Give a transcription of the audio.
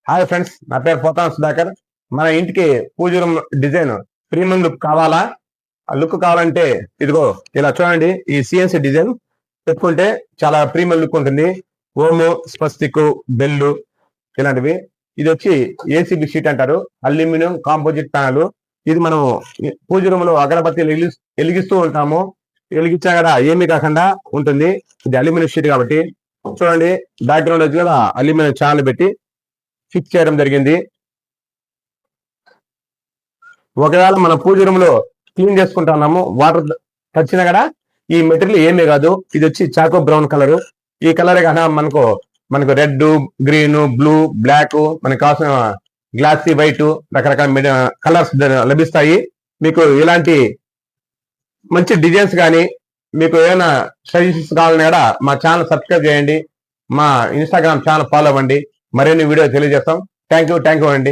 Hi friends, నా పేరు పోతాన్ సుధాకర్. మన ఇంటికి పూజ రూమ్ డిజైన్ ప్రీమియం లుక్ కావాలా? ఆ లుక్ కావాలంటే ఇదిగో ఇలా చూడండి. ఈ సిఎన్సి డిజైన్ పెట్టుకుంటే చాలా ప్రీమియం లుక్ ఉంటుంది. ఓము, స్పస్టిక్, బెల్లు ఇలాంటివి. ఇది వచ్చి ఏసీబీ షీట్ అంటారు, అల్యూమినియం కాంపోజిట్ ప్యానల్. ఇది మనం పూజ రూమ్ లో అగరబత్తి వెలిగిస్తూ ఉంటాము. వెలిగించా కదా ఏమీ కాకుండా ఉంటుంది. ఇది అల్యూమినియం షీట్ కాబట్టి చూడండి. బ్యాక్గ్రౌండ్ వచ్చి కూడా అల్యూమినియం ఛానల్ పెట్టి ఫిక్స్ చేయడం జరిగింది. ఒకవేళ మన పూజ రూమ్ లో క్లీన్ చేసుకుంటున్నాము, వాటర్ వచ్చినా కూడా ఈ మెటీరియల్ ఏమీ కాదు. ఇది వచ్చి చాకో బ్రౌన్ కలర్. ఈ కలర్ కదా మనకు రెడ్, గ్రీన్, బ్లూ, బ్లాక్, మనకు కావాల్సిన గ్లాసీ వైట్, రకరకాల కలర్స్ లభిస్తాయి. మీకు ఇలాంటి మంచి డిజైన్స్ కానీ మీకు ఏమైనా సజెషన్స్ కావాలని కూడా మా ఛానల్ సబ్స్క్రైబ్ చేయండి. మా ఇన్స్టాగ్రామ్ ఛానల్ ఫాలో అవ్వండి. మరిన్ని వీడియో తెలియజేస్తాం. థ్యాంక్ యూ అండి.